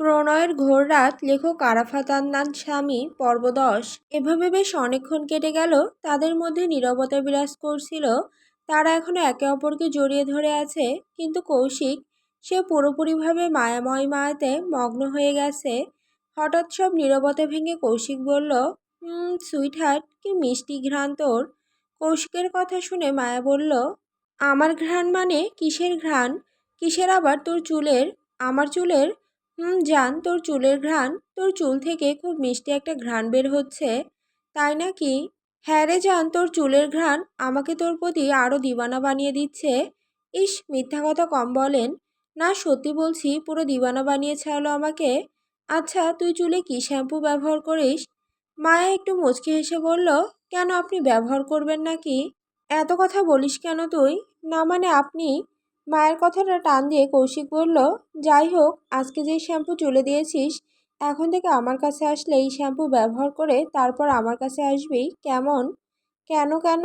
প্রণয়ের ঘোর রাত লেখক আরাফাত আদনান স্বামী পর্ব ১০। এভাবে বেশ অনেকক্ষণ কেটে গেল। তাদের মধ্যে নীরবতা বিরাজ করছিল। তারা এখনো একে অপরকে জড়িয়ে ধরে আছে, কিন্তু কৌশিক সে পুরোপুরিভাবে মায়াময় মায়াতে মগ্ন হয়ে গেছে। হঠাৎ সব নীরবতা ভেঙে কৌশিক বলল, সুইট হার্ট, কি মিষ্টি ঘ্রাণ তোর। কৌশিকের কথা শুনে মায়া বলল, আমার ঘ্রাণ মানে কিসের ঘ্রাণ? কিসের আবার তোর চুলের? আমার চুলের? জান, তোর চুলের ঘ্রাণ। তোর চুল থেকে খুব মিষ্টি একটা ঘ্রাণ বের হচ্ছে। তাই নাকি? হ্যাঁ রে জান, তোর চুলের ঘ্রাণ আমাকে তোর প্রতি আরও দিওয়ানা বানিয়ে দিচ্ছে। ইস, মিথ্যা কথা কম বলেন। না, সত্যি বলছি, পুরো দিওয়ানা বানিয়ে ছাড়লো আমাকে। আচ্ছা, তুই চুলে কি শ্যাম্পু ব্যবহার করিস? মায়া একটু মুচকি হেসে বলল, কেন, আপনি ব্যবহার করবেন নাকি? এত কথা বলিস কেন তুই? না মানে আপনি। মায়ের কথাটা টান দিয়ে কৌশিক বলল, যাই হোক, আজকে যেই শ্যাম্পু চুলে দিয়েছিস, এখন থেকে আমার কাছে আসলে এই শ্যাম্পু ব্যবহার করে তারপর আমার কাছে আসবি, কেমন? কেন কেন?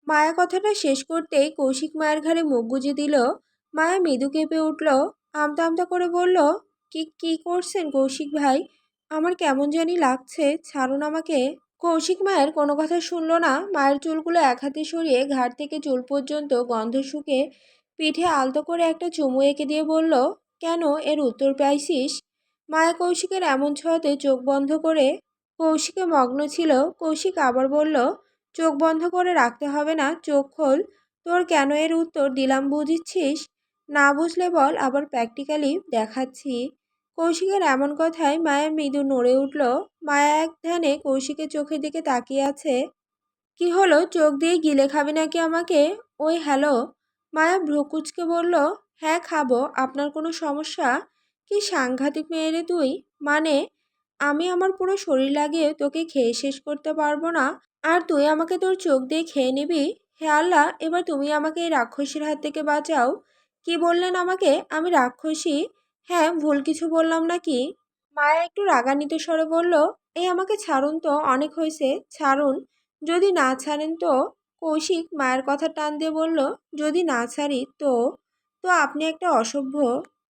মায়া কথাটা শেষ করতেই কৌশিক মায়ের ঘাড়ে মুখ গুজে দিল। মায়া মৃদু কেঁপে উঠল। আমতা আমতা করে বলল, কি কি করছেন কৌশিক ভাই? আমার কেমন জানি লাগছে, ছাড়ুন আমাকে। কৌশিক মায়ের কোনো কথা শুনল না। মায়ের চুলগুলো এক হাতে সরিয়ে ঘাট থেকে চুল পর্যন্ত গন্ধ শুকে পিঠে আলতো করে একটা চুমু এঁকে দিয়ে বলল, কেন, এর উত্তর পাইছিস? মায়া কৌশিকের এমন ছোঁয়াতে চোখ বন্ধ করে কৌশিকে মগ্ন ছিল। কৌশিক আবার বলল, চোখ বন্ধ করে রাখতে হবে না, চোখ খোল। তোর কেন এর উত্তর দিলাম বুঝিচ্ছিস? না বুঝলে বল, আবার প্র্যাকটিক্যালি দেখাচ্ছি। কৌশিকের এমন কথায় মায়া মৃদু নড়ে উঠল। মায়া এক ধ্যানে কৌশিকের চোখের দিকে তাকিয়ে আছে। কি হলো, চোখ দিয়ে গিলে খাবি নাকি আমাকে? ওই হ্যালো। মায়া ভ্রু কুঁচকে বলল, হ্যাঁ খাবো, আপনার কোনো সমস্যা? কি সাংঘাতিক মেয়ে রে তুই। মানে, আমি আমার পুরো শরীর লাগিয়ে তোকে খেয়ে শেষ করতে পারবো না, আর তুই আমাকে তোর চোখ দিয়ে খেয়ে নিবি? হে আল্লাহ, এবার তুমি আমাকে এই রাক্ষসীর হাত থেকে বাঁচাও। কি বললেন আমাকে, আমি রাক্ষসী? হ্যাঁ, ভুল কিছু বললাম নাকি? মায়া একটু রাগান্বিত স্বরে বলল, এই আমাকে ছাড়ুন তো, অনেক হয়েছে, ছাড়ুন। যদি না ছাড়েন তো? কৌশিক মায়ের কথা টান দিয়ে বলল, যদি না ছাড়ি তো? তো আপনি একটা অসভ্য।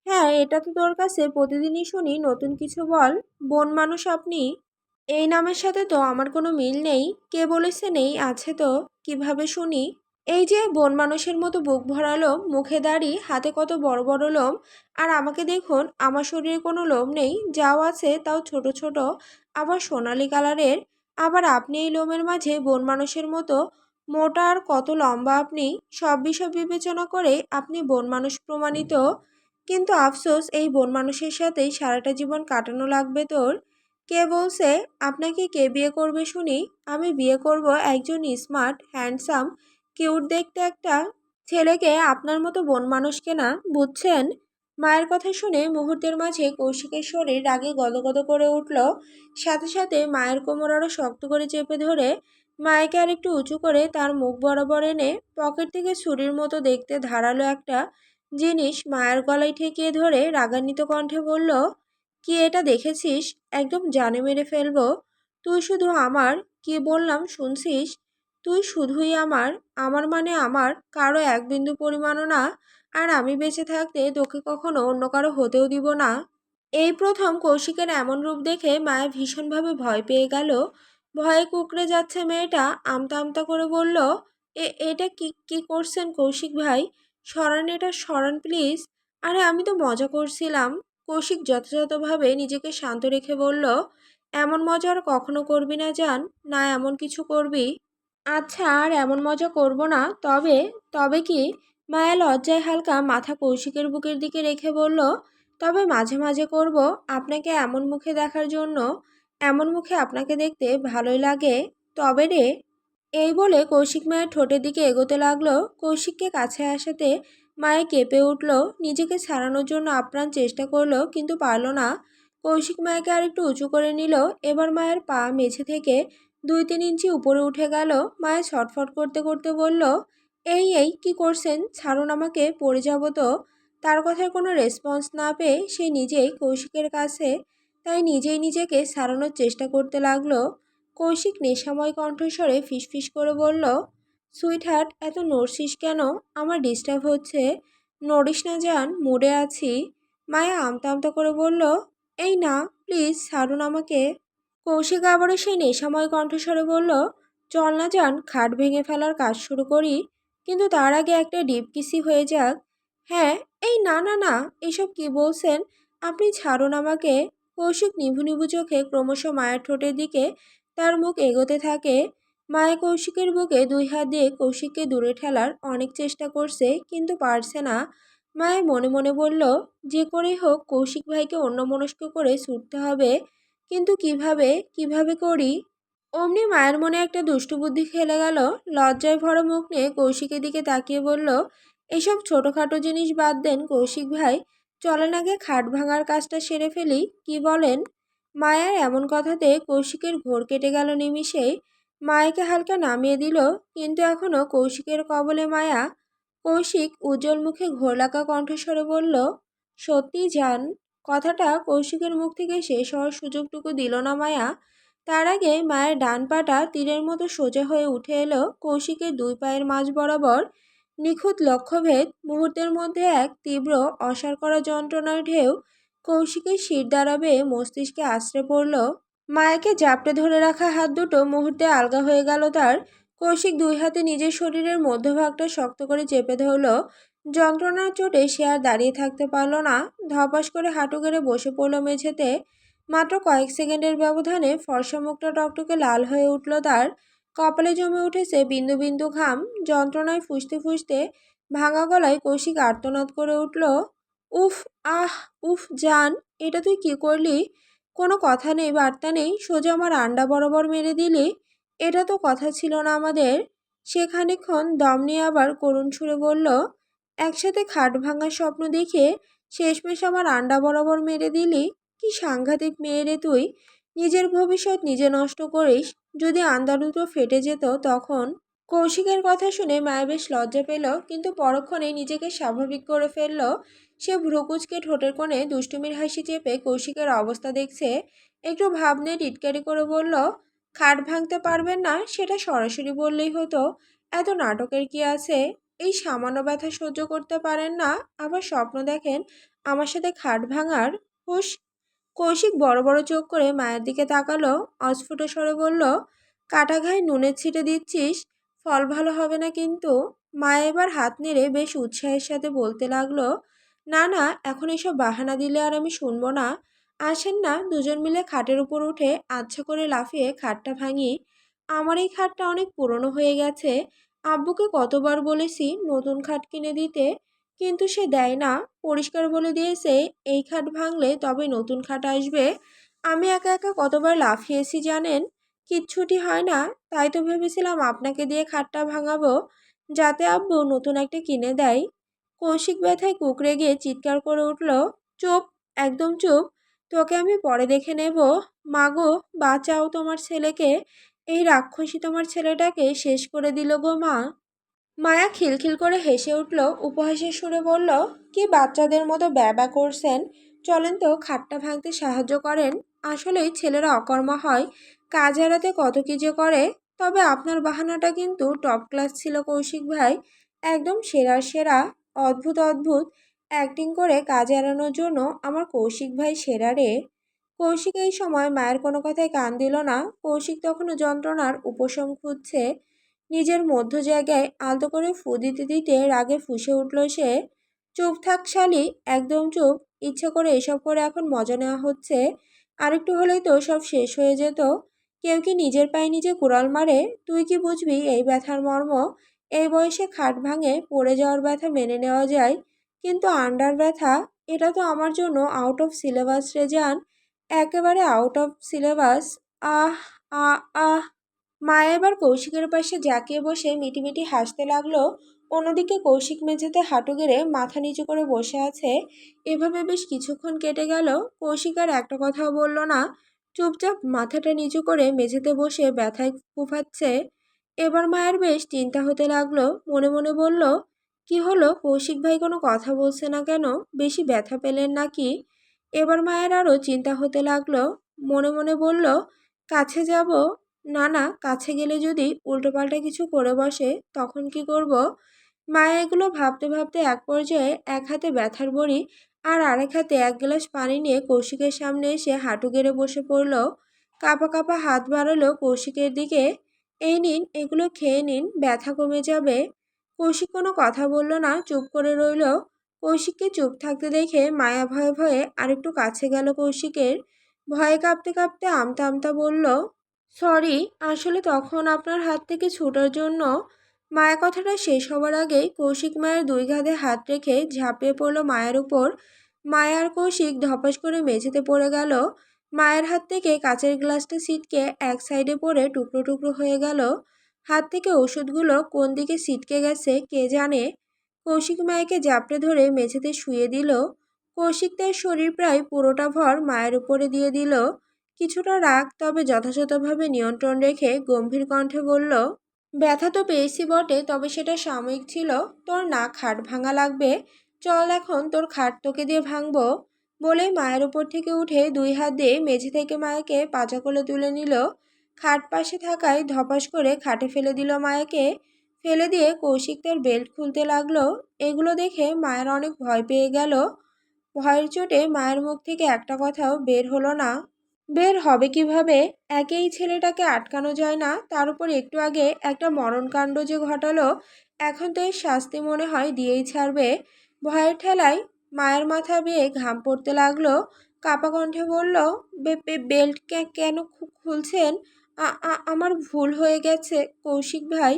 হ্যাঁ, এটা তো তোর কাছে প্রতিদিনই শুনি, নতুন কিছু বল। বন মানুষ আপনি? এই নামের সাথে তো আমার কোনো মিল নেই। কে বলেছে নেই? আছে তো। কিভাবে শুনি? এই যে বন মানুষের মতো বুক ভরালো, মুখে দাড়ি, হাতে কত বড় বড় লোম। আর আমাকে দেখুন, আমার শরীরে কোনো লোম নেই, যাও আছে তাও ছোট ছোট, আবার সোনালি কালারের। আবার আপনি এই লোমের মাঝে বন মানুষের মতো মোটা, আর কত লম্বা আপনি। সব বিষয় বিবেচনা করে আপনি বন মানুষ প্রমাণিত। কিন্তু আফসোস, এই বন মানুষের সাথেই সারাটা জীবন কাটানো লাগবে তোর। কে বলছে? আপনাকে কে বিয়ে করবে শুনি? আমি বিয়ে করব একজন স্মার্ট, হ্যান্ডসাম, কিউট দেখতে একটা ছেলেকে, আপনার মতো বন মানুষকে না, বুঝছেন? মায়ের কথা শুনে মুহূর্তের মাঝে কৌশিকের শরীর রাগে গদগদ করে উঠল। সাথে সাথে মায়ের কোমর আরো শক্ত করে চেপে ধরে মায়েকে আর একটু উঁচু করে তার মুখ বরাবর এনে পকেট থেকে ছুরির মতো দেখতে ধারালো একটা জিনিস মায়ের গলায় ঠেকিয়ে ধরে রাগান্বিত কণ্ঠে বলল, কি এটা দেখেছিস? একদম জানে মেরে ফেলবো। তুই শুধু আমার, কি বললাম শুনছিস? তুই শুধুই আমার। আমার মানে আমার, কারো এক বিন্দু পরিমাণও না। আর আমি বেঁচে থাকতে তোকে কখনো অন্য কারো হতেও দিব না। এই প্রথম কৌশিকের এমন রূপ দেখে মায়া ভীষণভাবে ভয় পেয়ে গেল। ভয়ে কুঁকড়ে যাচ্ছে মেয়েটা। আমতা আমতা করে বলল, এটা কি কি করছেন কৌশিক ভাই? সরান, এটা সরান প্লিজ। আরে আমি তো মজা করছিলাম। কৌশিক যথাযথভাবে নিজেকে শান্ত রেখে বলল, এমন মজা আর কখনো করবি না জান। না, এমন কিছু করবি? আচ্ছা, আর এমন মজা করব না। তবে তবে কি? মায়া লজ্জায় হালকা মাথা কৌশিকের বুকের দিকে রেখে বলল, তবে মাঝে মাঝে করব, আপনাকে এমন মুখে দেখার জন্য। এমন মুখে আপনাকে দেখতে ভালোই লাগে। তবে রে। এই বলে কৌশিক মায়ের ঠোঁটের দিকে এগোতে লাগলো। কৌশিককে কাছে আসাতে মায়া কেঁপে উঠল। নিজেকে ছাড়ানোর জন্য আপ্রাণ চেষ্টা করলো, কিন্তু পারল না। কৌশিক মায়াকে আরেকটু উঁচু করে নিল। এবার মায়ের পা মেঝে থেকে 2-3 ইঞ্চি উপরে উঠে গেল। মায়া ছটফট করতে করতে বলল, এই কি করছেন? ছাড়ুন আমাকে, পড়ে যাব তো। তার কথার কোনো রেসপন্স না পেয়ে সে নিজেই কৌশিকের কাছে, তাই নিজেই নিজেকে ছাড়ানোর চেষ্টা করতে লাগলো। কৌশিক নেশাময় কণ্ঠস্বরে ফিসফিস করে বলল, সুইট হার্ট, এত নড়ছিস কেন? আমার ডিস্টার্ব হচ্ছে। নড়িস না জান, মুডে আছি। মায়া আমতা আমতা করে বলল, এই না, প্লিজ ছাড়ুন আমাকে। কৌশিক আবারও সেই নেশাময় কণ্ঠস্বরে বলল, চল না যান, খাট ভেঙে ফেলার কাজ শুরু করি, কিন্তু তার আগে একটা ডিপ কিসি হয়ে যাক। হ্যাঁ। এই না না না, এসব কি বলছেন? আপনি ছাড়ুন আমাকে। কৌশিক নিভু নিভু চোখে ক্রমশ মায়ের ঠোঁটের দিকে তার মুখ এগোতে থাকে। মায়া কৌশিকের বুকে দুই হাত দিয়ে কৌশিককে দূরে ঠেলার অনেক চেষ্টা করছে, কিন্তু পারছে না। মায়া মনে মনে বলল, যে করেই হোক কৌশিক ভাইকে অন্যমনস্ক করে ছুটতে হবে, কিন্তু কিভাবে, কিভাবে করি? অমনি মায়ের মনে একটা দুষ্টু বুদ্ধি খেলে গেল। লজ্জায় ভরা মুখ নিয়ে কৌশিকের দিকে তাকিয়ে বলল, এসব ছোটখাটো জিনিস বাদ দেন কৌশিক ভাই, চলেন আগে খাট ভাঙার কাজটা সেরে ফেলি, কি বলেন? মায়ের এমন কথাতে কৌশিকের ঘোর কেটে গেল নিমিষেই। মায়াকে হালকা নামিয়ে দিল, কিন্তু এখনো কৌশিকের কবলে মায়া। কৌশিক উজ্জ্বল মুখে ঘোর লাগা কণ্ঠস্বরে বলল, সত্যি যান। কথাটা কৌশিকের মুখ থেকে শেষ হওয়ার সুযোগটুকু দিল না মায়া। তার আগে মায়ের ডান পাটা তীরের মতো সোজা হয়ে উঠে এলো কৌশিকের দুই পায়ের মাঝ বরাবর। নিখুঁত লক্ষ্যভেদ। মুহূর্তের মধ্যে এক তীব্র অসাড় করা যন্ত্রণার ঢেউ কৌশিকের শির দ্বারা বেয়ে মস্তিষ্কে আছড়ে পড়ল। মায়াকে জাপটে ধরে রাখা হাত দুটো মুহূর্তে আলগা হয়ে গেল তার। কৌশিক দুই হাতে নিজের শরীরের মধ্যভাগটা শক্ত করে চেপে ধরল। যন্ত্রণার চোটে সে আর দাঁড়িয়ে থাকতে পারল না। ধপাস করে হাঁটু গেড়ে বসে পড়ল মেঝেতে। মাত্র কয়েক সেকেন্ডের ব্যবধানে ফর্সা মুখটা টকটকে লাল হয়ে উঠল তার। কপালে জমে উঠেছে বিন্দু বিন্দু ঘাম। যন্ত্রণায় ফুঁসতে ফুঁসতে ভাঙা গলায় কৌশিক আর্তনাদ করে উঠল, উফ, আহ, উফ জান, এটা তুই কি করলি? কোনো কথা নেই, বার্তা নেই, সোজা আমার আন্ডা বরাবর মেরে দিলি। এটা তো কথা ছিল না আমাদের। সে খানিকক্ষণ দম নিয়ে আবার করুণ সুরে বলল, একসাথে খাট ভাঙার স্বপ্ন দেখে শেষমেশ আমার আন্ডা বরাবর মেরে দিলি। কি সাংঘাতিক মেয়ে রে তুই! নিজের ভবিষ্যৎ নিজে নষ্ট করিস। যদি আন্দা দুটো ফেটে যেত তখন? কৌশিকের কথা শুনে মায়া বেশ লজ্জা পেল, কিন্তু পরক্ষণে নিজেকে স্বাভাবিক করে ফেলল। সে ভ্রুকুচকে ঠোঁটের কোণে দুষ্টুমির হাসি চেপে কৌশিকের অবস্থা দেখছে। একটু ভাব নিয়ে টিটকারি করে বলল, খাট ভাঙতে পারবেন না সেটা সরাসরি বললেই হতো, এত নাটকের কি আছে? এই সামান্য ব্যথা সহ্য করতে পারেন না, আবার স্বপ্ন দেখেন আমার সাথে খাট ভাঙার। হুস। কৌশিক বড় বড় চোখ করে মায়ের দিকে তাকালো। অস্ফুট স্বরে বলল, কাটা ঘায়ে নুনের ছিটে দিচ্ছিস, ফল ভালো হবে না কিন্তু। মায়া এবার হাত নেড়ে বেশ উৎসাহের সাথে বলতে লাগলো, না না, এখন এসব বাহানা দিলে আর আমি শুনবো না। আসেন না, দুজন মিলে খাটের উপর উঠে আচ্ছা করে লাফিয়ে খাটটা ভাঙি। আমার এই খাটটা অনেক পুরনো হয়ে গেছে। আব্বুকে কতবার বলেছি নতুন খাট কিনে দিতে, কিন্তু সে দেয় না। পরিষ্কার বলে দিয়েছে এই খাট ভাঙলে তবে নতুন খাট আসবে। আমি একা একা কতবার লাফিয়েছি জানেন? কিচ্ছুটি হয় না। তাই তো ভেবেছিলাম আপনাকে দিয়ে খাটটা ভাঙাবো, যাতে আব্বু নতুন একটা কিনে দেয়। কৌশিক ব্যথায় কুঁকড়ে গিয়ে চিৎকার করে উঠল, চুপ, একদম চুপ, তোকে আমি পরে দেখে নেব। মাগো, বাঁচাও তোমার ছেলেকে, এই রাক্ষসী তোমার ছেলেটাকে শেষ করে দিল গো মা। মায়া খিলখিল করে হেসে উঠল, উপহাসের সুরে বলল, কি বাচ্চাদের মতো ব্যাবা করছেন? চলেন তো খাটটা ভাঙতে সাহায্য করেন। আসলেই ছেলেরা অকর্মা হয়, কাজ এড়াতে কত কি যে করে। তবে আপনার বাহানাটা কিন্তু টপ ক্লাস ছিল কৌশিক ভাই, একদম সেরার সেরা। অদ্ভুত অদ্ভুত অ্যাক্টিং করে কাজ এড়ানোর জন্য আমার কৌশিক ভাই সেরা রে। কৌশিক এই সময় মায়ের কোনো কথায় কান দিল না। কৌশিক তখনও যন্ত্রণার উপশম খুঁজছে। নিজের মধ্য জায়গায় আলতো করে ফু দিতে দিতে রাগে ফুঁসে উঠল সে, চুপ থাক শালি, একদম চুপ। ইচ্ছে করে এসব করে এখন মজা নেওয়া হচ্ছে, আরেকটু হলেই তো সব শেষ হয়ে যেত। কেউ কি নিজের পায়ে নিজে কুড়াল মারে? তুই কি বুঝবি এই ব্যথার মর্ম? এই বয়সে খাট ভাঙে পড়ে যাওয়ার ব্যথা মেনে নেওয়া যায়, কিন্তু আন্ডার ব্যথা, এটা তো আমার জন্য আউট অফ সিলেবাস রে জান, একেবারে আউট অফ সিলেবাস। আহ, আহ, আহ। মায়া এবার কৌশিকের পাশে জাঁকিয়ে বসে মিটিমিটি হাসতে লাগলো। অন্যদিকে কৌশিক মেঝেতে হাঁটু গেড়ে মাথা নিচু করে বসে আছে। এভাবে বেশ কিছুক্ষণ কেটে গেল। কৌশিক আর একটা কথাও বলল না, চুপচাপ মাথাটা নিচু করে মেঝেতে বসে ব্যথায় ফুফাচ্ছে। এবার মায়ের বেশ চিন্তা হতে লাগলো। মনে মনে বলল, কি হলো, কৌশিক ভাই কোনো কথা বলছে না কেন? বেশি ব্যথা পেলেন নাকি? এবার মায়ের আরও চিন্তা হতে লাগলো। মনে মনে বলল, কাছে যাব, না না, কাছে গেলে যদি উল্টোপাল্টা কিছু করে বসে তখন কি করব? মায়া এগুলো ভাবতে ভাবতে এক পর্যায়ে এক হাতে ব্যথার বড়ি আর আরেক হাতে এক গ্লাস পানি নিয়ে কৌশিকের সামনে এসে হাঁটু গেড়ে বসে পড়ল। কাঁপা কাঁপা হাত বাড়ালো কৌশিকের দিকে। এই নিন, এগুলো খেয়ে নিন, ব্যথা কমে যাবে। কৌশিক কোনো কথা বলল না, চুপ করে রইল। কৌশিককে চুপ থাকতে দেখে মায়া ভয়ে ভয়ে আরেকটু কাছে গেল কৌশিকের। ভয়ে কাঁপতে কাঁপতে আমতা আমতা বলল, সরি, আসলে তখন আপনার হাত থেকে ছুটার জন্য। মায়া কথাটা শেষ হবার আগেই কৌশিক মায়ের দুই কাঁধে হাত রেখে ঝাঁপিয়ে পড়ল মায়ের উপর। মায়া আর কৌশিক ধপাস করে মেঝেতে পড়ে গেল। মায়ের হাত থেকে কাচের গ্লাসটা ছিটকে এক সাইডে পড়ে টুকরো টুকরো হয়ে গেল। হাত থেকে ওষুধগুলো কোন দিকে ছিটকে গেছে কে জানে। কৌশিক মায়াকে জাপটে ধরে মেঝেতে শুয়ে দিল। কৌশিক তার শরীর প্রায় পুরোটা ভর মায়ের উপরে দিয়ে দিল। কিছুটা রাগ, তবে যথাযথভাবে নিয়ন্ত্রণ রেখে গম্ভীর কণ্ঠে বলল, ব্যথা তো পেয়েছি বটে, তবে সেটা সাময়িক ছিল। তোর না খাট ভাঙা লাগবে। চল এখন তোর খাট তোকে দিয়ে ভাঙবো। বলেই মায়ের উপর থেকে উঠে দুই হাত দিয়ে মেঝে থেকে মায়াকে পাজা কোলে তুলে নিল। খাট পাশে থাকায় ধপাস করে খাটে ফেলে দিল মায়াকে। ফেলে দিয়ে কৌশিক তার বেল্ট খুলতে লাগলো। এগুলো দেখে মায়ের অনেক ভয় পেয়ে গেল। ভয়ের চোটে মায়ের মুখ থেকে একটা কথাও বের হলো না। বের হবে কিভাবে? একেই ছেলেটাকে আটকানো যায় না, তার উপর একটু আগে একটা মরণকাণ্ড যে ঘটালো, এখন তো এর শাস্তি মনে হয় দিয়েই ছাড়বে। ভয়ের ঠেলায় মায়ের মাথা বেয়ে ঘাম পড়তে লাগলো। কাপা কণ্ঠে বলল, বেল্ট কেন খুলছেন? আমার ভুল হয়ে গেছে কৌশিক ভাই,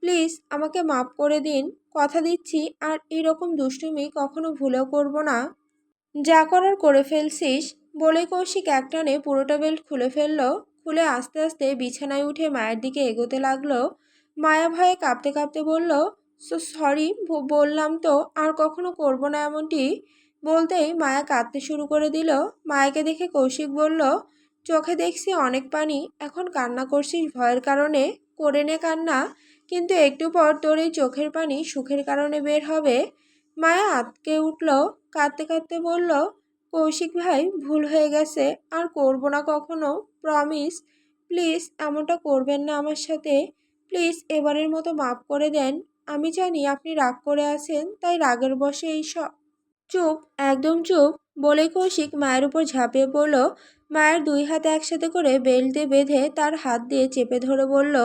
প্লিজ আমাকে মাফ করে দিন। কথা দিচ্ছি আর এরকম দুষ্টুমি কখনো ভুলেও করব না। যা করার করে ফেলছিস। বলে কৌশিক একটানে পুরোটা বেল্ট খুলে ফেলল। খুলে আস্তে আস্তে বিছানায় উঠে মায়ের দিকে এগোতে লাগলো। মায়া ভয়ে কাঁপতে কাঁপতে বলল, সরি, বললাম তো আর কখনো করব না এমনটি। বলতেই মায়া কাঁদতে শুরু করে দিল। মায়াকে দেখে কৌশিক বলল, চোখে দেখছি অনেক পানি, এখন কান্না করছিস ভয়ের কারণে? করে নে কান্না, কিন্তু একটু পর তোর এই চোখের পানি সুখের কারণে বের হবে। মায়া আঁতকে উঠল, কাঁদতে কাঁদতে বলল, কৌশিক ভাই, ভুল হয়ে গেছে, আর করব না কখনো, প্রমিস। প্লিজ এমনটা করবেন না আমার সাথে। প্লিজ এবারের মতো মাফ করে দেন। আমি জানি আপনি রাগ করে আছেন, তাই রাগের বশে এই সব। চুপ, একদম চুপ। বলে কৌশিক মায়ের উপর ঝাঁপিয়ে পড়ল। মায়ের দুই হাত একসাথে করে বেল্ট দিয়ে বেঁধে তার হাত দিয়ে চেপে ধরে বলল,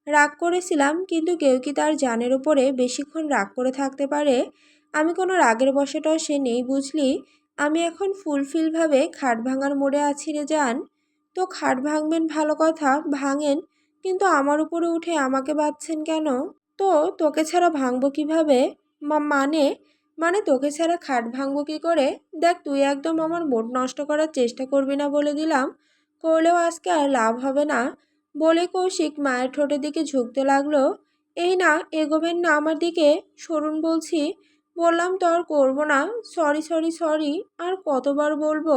রাগ করেছিলাম, কিন্তু কেউ কি তার জানের উপরে বেশিক্ষণ রাগ করে থাকতে পারে? আমি কোনো রাগের বশে সে নেই, বুঝলি? আমি এখন ফুলফিলভাবে খাট ভাঙার মোড়ে আছি রে জান। তো খাট ভাঙবেন ভালো কথা, ভাঙেন, কিন্তু আমার উপরে উঠে আমাকে বাঁধছেন কেন? তো তোকে ছাড়া ভাঙবো কিভাবে? মানে মানে তোকে ছাড়া খাট ভাঙবো কি করে? দেখ, তুই একদম আমার মুড নষ্ট করার চেষ্টা করবি না বলে দিলাম। করলেও আজকে আর লাভ হবে না। বলে কৌশিক মায়ের ঠোঁটের দিকে ঝুঁকতে লাগলো। এই না, এগোবেন না আমার দিকে, সরুন বলছি। বললাম তো আর করবো না। সরি সরি সরি, আর কতবার বলবো?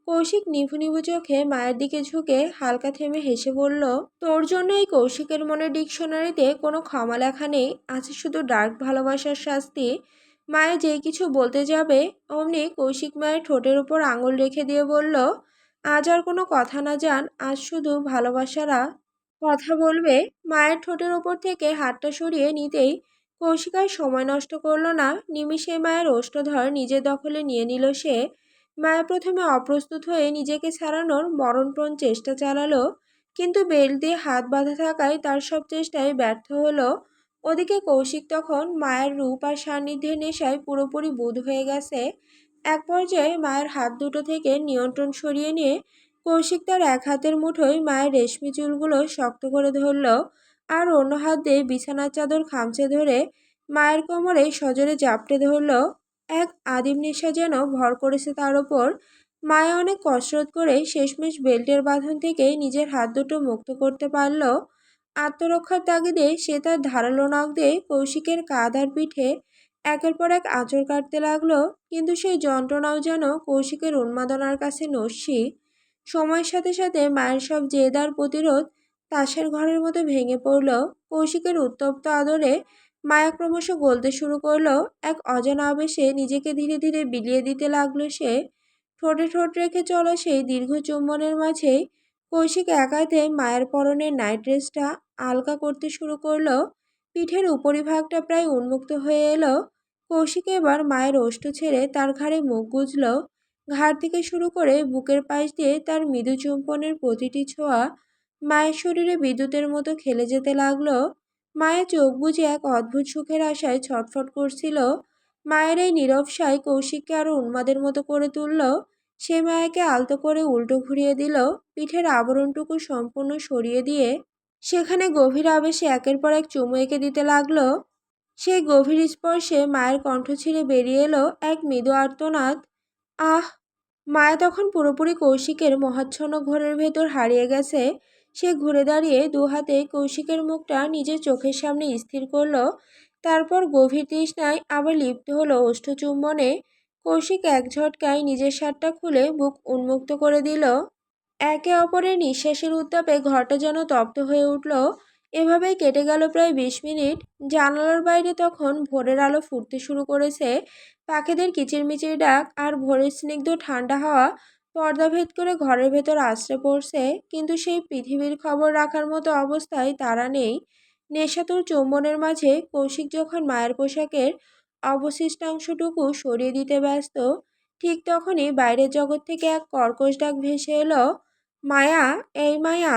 কৌশিক নিভু নিভু চোখে মায়ের দিকে ঝুঁকে হালকা থেমে হেসে বলল, তোর জন্য এই কৌশিকের মনের ডিকশনারিতে কোনো ক্ষমা লেখা নেই, আছে শুধু ডার্ক ভালোবাসার শাস্তি। মায়ে যেই কিছু বলতে যাবে অমনি কৌশিক মায়ের ঠোঁটের উপর আঙুল রেখে দিয়ে বলল, আজ আর কোনো কথা না জান, আজ শুধু ভালোবাসারা কথা বলবে। মায়ের ঠোঁটের ওপর থেকে হাতটা সরিয়ে নিতেই কৌশিক আর সময় নষ্ট করল না। নিমিষে মায়ের ওষ্ঠধর নিজের দখলে নিয়ে নিল সে। মায়া প্রথমে অপ্রস্তুত হয়ে নিজেকে ছাড়ানোর মরণপ্রণ চেষ্টা চালালো, কিন্তু বেল্ট দিয়ে হাত বাঁধা থাকায় তার সব চেষ্টায় ব্যর্থ হলো। ওদিকে কৌশিক তখন মায়ের রূপ আর সান্নিধ্যের নেশায় পুরোপুরি বুঁদ হয়ে গেছে। এক পর্যায়ে মায়ের হাত দুটো থেকে নিয়ন্ত্রণ সরিয়ে নিয়ে কৌশিক তার এক হাতের মুঠোয় মায়ের রেশমি চুলগুলো শক্ত করে ধরল, আর অন্য হাত দিয়ে বিছানার চাদর খামচে ধরে মায়ের কোমরে সজোরে জাপটে ধরল। এক আদিম নেশা যেন ভর করেছে তার ওপর। মায়া অনেক কসরত করে শেষমেশ বেল্টের বাঁধন থেকে নিজের হাত দুটো মুক্ত করতে পারল। আত্মরক্ষার তাগিদে সে তার ধারালো নখ দিয়ে কৌশিকের কাঁধ আর পিঠে একের পর এক আঁচড় কাটতে লাগলো, কিন্তু সেই যন্ত্রণাও যেন কৌশিকের উন্মাদনার কাছে নস্যি। সময়ের সাথে সাথে মায়ের সব জেদ আর প্রতিরোধ তাসের ঘরের মতো ভেঙে পড়ল। কৌশিকের উত্তপ্ত আদরে মায়া ক্রমশ গলতে শুরু করলো। এক অজানা আবেশে নিজেকে ধীরে ধীরে বিলিয়ে দিতে লাগলো সে। ঠোঁটে ঠোঁট রেখে চলা সেই দীর্ঘ চুম্বনের মাঝেই কৌশিক এক হাতে মায়ের পরনের নাইট ড্রেসটা আলগা করতে শুরু করলো। পিঠের উপরিভাগটা প্রায় উন্মুক্ত হয়ে এলো। কৌশিক এবার মায়ের ওষ্ঠ ছেড়ে তার ঘাড়ে মুখ গুজল। ঘাড় থেকে শুরু করে বুকের পাশ দিয়ে তার মৃদু চুম্বনের প্রতিটি ছোঁয়া মায়ের শরীরে বিদ্যুতের মতো খেলে যেতে লাগলো। মায়ের চোখ বুজে এক অদ্ভুত সুখের আশায় ছটফট করছিল। মায়ের এই নীরব সায় কৌশিককে আরো উন্মাদের মতো করে তুলল। সে মায়াকে আলতো করে উল্টো ঘুরিয়ে দিল, পিঠের আবরণটুকু সম্পূর্ণ সরিয়ে দিয়ে সেখানে গভীর আবেশে একের পর এক চুমু এঁকে দিতে লাগলো। সেই গভীর স্পর্শে মায়ের কণ্ঠ ছিঁড়ে বেরিয়ে এলো এক মৃদু আর্তনাদ। আহ! মায়া তখন পুরোপুরি কৌশিকের মহাচ্ছন্ন ঘোরের ভেতর হারিয়ে গেছে। সে ঘুরে দাঁড়িয়ে দু হাতে কৌশিকের মুখটা নিজের চোখের সামনে স্থির করলো। তারপর গভীর তৃষ্ণায় আবার লিপ্ত হলো ওষ্ঠচুম্বনে। কৌশিক এক ঝটকায় নিজের শার্টটা খুলে বুক উন্মুক্ত করে দিল। একে অপরের নিঃশ্বাসের উত্তাপে ঘরটা যেন তপ্ত হয়ে উঠল। এভাবেই কেটে গেল প্রায় 20 মিনিট। জানালার বাইরে তখন ভোরের আলো ফুটতে শুরু করেছে। পাখিদের কিচিরমিচির ডাক আর ভোরের স্নিগ্ধ ঠান্ডা হাওয়া পর্দা ভেদ করে ঘরের ভেতর আশ্রে পড়ছে। কিন্তু সেই পৃথিবীর খবর রাখার মতো অবস্থায় তারা নেই। নেশাতুর চুম্বনের মাঝে কৌশিক যখন মায়ের পোশাকের অবশিষ্টাংশটুকু সরিয়ে দিতে ব্যস্ত, ঠিক তখনই বাইরের জগৎ থেকে এক কর্কশ ডাক ভেসে এলো। মায়া, এই মায়া।